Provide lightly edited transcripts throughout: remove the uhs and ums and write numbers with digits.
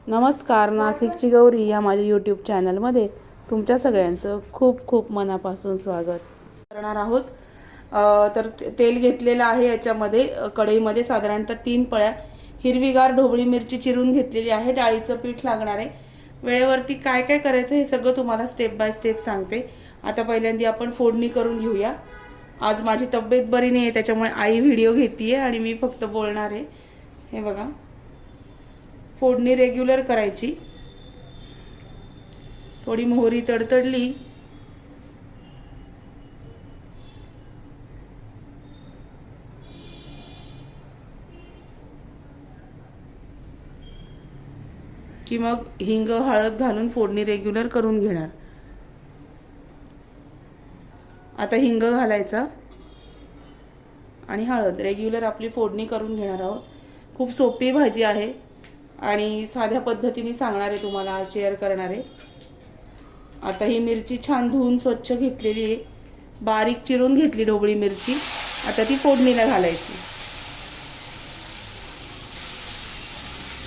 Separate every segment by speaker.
Speaker 1: नमस्कार, नाशिकची गौरी या माझ्या यूट्यूब चॅनलमध्ये तुमच्या सगळ्यांचं खूप खूप मनापासून स्वागत करणार आहोत। तर तेल घेतलेलं आहे, याच्यामध्ये कढईमध्ये साधारणतः 3 पळ्या हिरवीगार ढोबळी मिरची चिरून घेतलेली आहे। डाळीचं पीठ लागणार आहे। वेळेवरती काय काय करायचं हे सगळं तुम्हाला स्टेप बाय स्टेप सांगते। आता पहिल्यांदा आपण फोडणी करून घेऊया। आज माझी तब्येत बरी नाही आहे, त्याच्यामुळे आई व्हिडिओ घेतीये आणि मी फक्त बोलणार आहे। हे बघा, फोडणी रेग्युलर करायची। थोडी मोहरी तडतडली की मग हिंग हळद घालून फोडणी रेग्युलर करून घेणार। आता हिंग घालायचा आणि हळद रेग्युलर आपली फोडणी करून घेणार आहोत। खूप सोपी भाजी आहे आणि साध्या पद्धतीने सांगणार आहे, तुम्हाला शेअर करणार आहे। आता ही मिरची छान धुवून स्वच्छ घेतलेली आहे, बारीक चिरून घेतली ढोबळी मिरची। आता ती फोडणीला घालायची।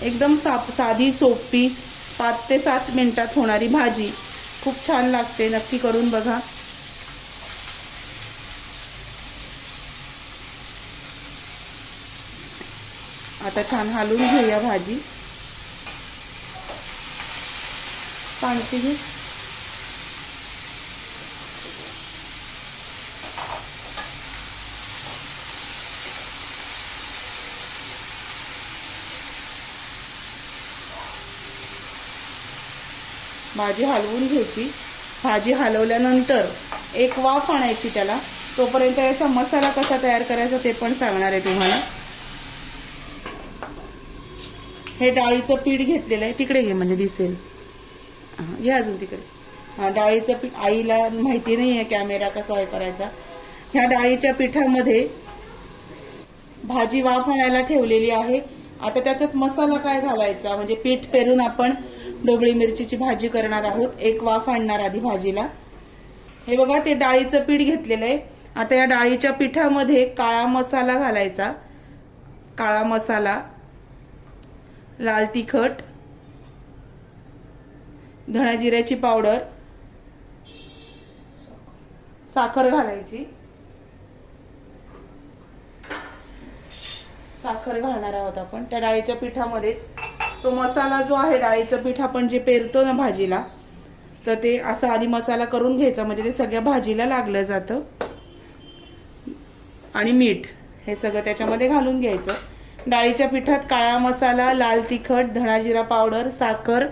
Speaker 1: एकदम साधी सोपी 5 ते 7 मिनिटात होणारी भाजी, खूप छान लागते, नक्की करून बघा। आता छान हलवून घेऊया भाजी। सांगते घे। भाजी हलवून घ्यायची। भाजी हलवल्यानंतर एक वाफ आणायची त्याला। तोपर्यंत याचा मसाला कसा तयार करायचा ते पण सांगणार आहे तुम्हाला। हे डाळीचं पीठ घेतलेलं आहे, तिकडे घे म्हणजे दिसेल। घे अजून तिकडे। डाळीचं पीठ आईला माहिती नाही आहे कॅमेरा कसा आहे करायचा। ह्या डाळीच्या पिठामध्ये भाजी वाफ आणायला ठेवलेली आहे। आता त्याच्यात मसाला काय घालायचा, म्हणजे पीठ पेरून आपण ढोबळी मिरचीची भाजी करणार आहोत। एक वाफ आणणार आधी भाजीला। हे बघा, ते डाळीचं पीठ घेतलेलं आहे। आता या डाळीच्या पिठामध्ये काळा मसाला घालायचा। काळा मसाला, लाल तिखट, धणा जिऱ्याची पावडर, साखर घालायची। साखर घालणार आहोत आपण त्या डाळीच्या पिठामध्येच। तो मसाला जो आहे, डाळीचं पीठ आपण जे पेरतो ना भाजीला, तर ते असा आधी मसाला करून घ्यायचा, म्हणजे ते सगळ्या भाजीला लागलं जातं। आणि मीठ हे सगळं त्याच्यामध्ये घालून घ्यायचं। डाळीच्या पिठात काळा मसाला, लाल तिखट, धणा जिरा पावडर, साखर,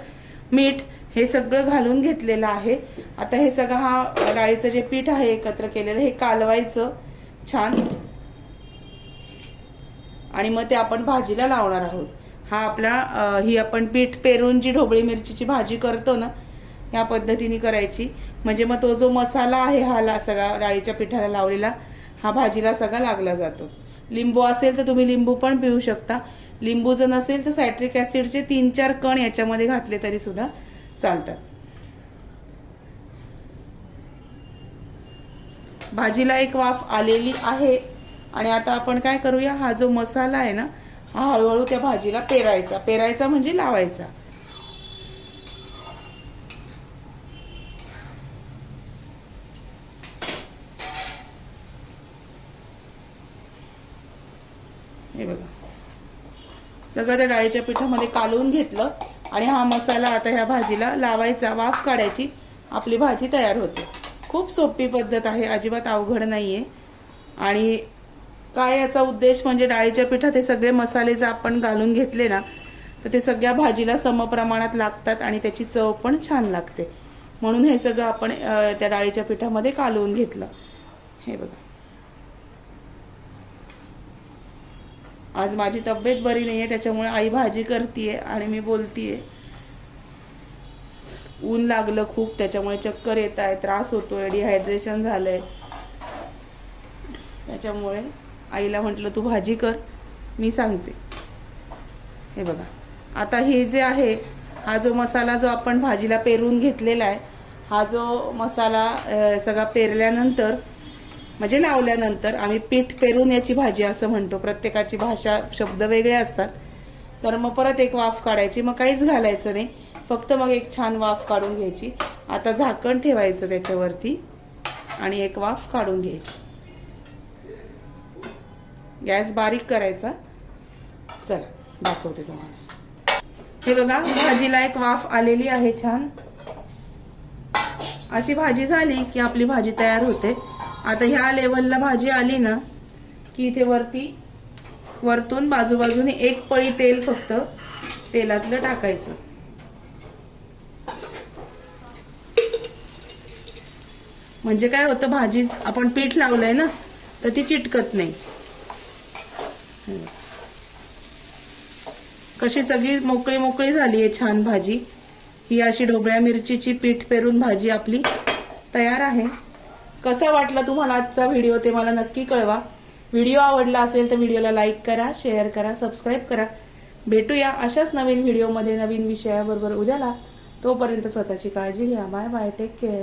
Speaker 1: मीठ हे सगळं घालून घेतलेलं आहे। आता हे सगळं हा डाळीचं जे पीठ आहे एकत्र केलेलं, हे कालवायचं छान आणि मग ते आपण भाजीला लावणार आहोत। हा आपला ही आपण पीठ पेरून जी ढोबळी मिरचीची भाजी करतो ना, या पद्धतीने करायची। म्हणजे मग तो जो मसाला आहे हा सगळा डाळीच्या पिठाला लावलेला, हा भाजीला सगळा लागला जातो। लिंबू असेल तर तुम्ही लिंबू पण पिळू शकता। लिंबू जर नसेल तर सायट्रिक ऍसिडचे 3-4 कण याच्यामध्ये घातले तरी सुद्धा चालतात। भाजीला एक वाफ आलेली आहे आणि आता आपण काय करूया, हा जो मसाला आहे ना, हा हळूहळू त्या भाजीला पेरायचा। पेरायचा म्हणजे लावायचा। हे बघा, सगळं त्या डाळीच्या पिठामध्ये कालवून घेतलं आणि हा मसाला आता ह्या भाजीला लावायचा, वाफ काढायची, आपली भाजी तयार होते। खूप सोपी पद्धत आहे, अजिबात अवघड नाहीये। आणि काय याचा उद्देश म्हणजे डाळीच्या पिठात हे सगळे मसाले जर आपण घालून घेतले ना, तर ते सगळ्या भाजीला समप्रमाणात लागतात आणि त्याची चव पण छान लागते। म्हणून हे सगळं आपण त्या डाळीच्या पिठामध्ये कालवून घेतलं। हे बघा, आज माझी तब्येत बरी नाहीये, त्याच्यामुळे आई भाजी करतीये आणि मी बोलतीये। ऊन लागलं खूप, त्याच्यामुळे चक्कर येत आहे, त्रास होतोय, डिहायड्रेशन झालंय। त्याच्यामुळे आईला म्हटलं तू भाजी कर, मी सांगते। हे बघा, आता हे जे आहे, हा जो मसाला जो आपण भाजीला पेरून घेतलेला आहे, हा जो मसाला सगळा पेरल्यानंतर म्हणजे लावल्यानंतर आम्ही पीठ पेरून याची भाजी असं म्हणतो। प्रत्येकाची भाषा शब्द वेगळे असतात। तर मग परत एक वाफ काढायची, मग काहीच घालायचं नाही, फक्त मग एक छान वाफ काढून घ्यायची. आता झाकण ठेवायचं त्याच्यावरती आणि एक वाफ काढून घ्यायची. गॅस बारीक करायचा. चला दाखवते तुम्हाला. हे बघा, भाजीला एक वाफ आलेली आहे छान. अशी भाजी झाली की आपली भाजी तयार होते. आता ह्या लेवलला भाजी आली ना की इथे वरतून बाजूबाजूने एक पळी तेल फक्त तेलातलं टाकायचं. म्हणजे काय होतं, भाजी आपण पीठ लावलंय ना तर ती चिटकत नाही. कशी सगळी मोकळी मोकळी झाली आहे छान भाजी. ही अशी ढोबळ्या मिरचीची पीठ पेरून भाजी आपली तयार आहे. कसा वाटला तुम्हाला आजचा व्हिडिओ ते मला नक्की कळवा. व्हिडिओ आवडला असेल तर व्हिडिओला लाईक करा, शेअर करा, सबस्क्राईब करा. भेटूया अशाच नवीन व्हिडिओमध्ये नवीन विषयाबरोबर उद्याला. तोपर्यंत स्वतःची काळजी घ्या. Bye bye, take care.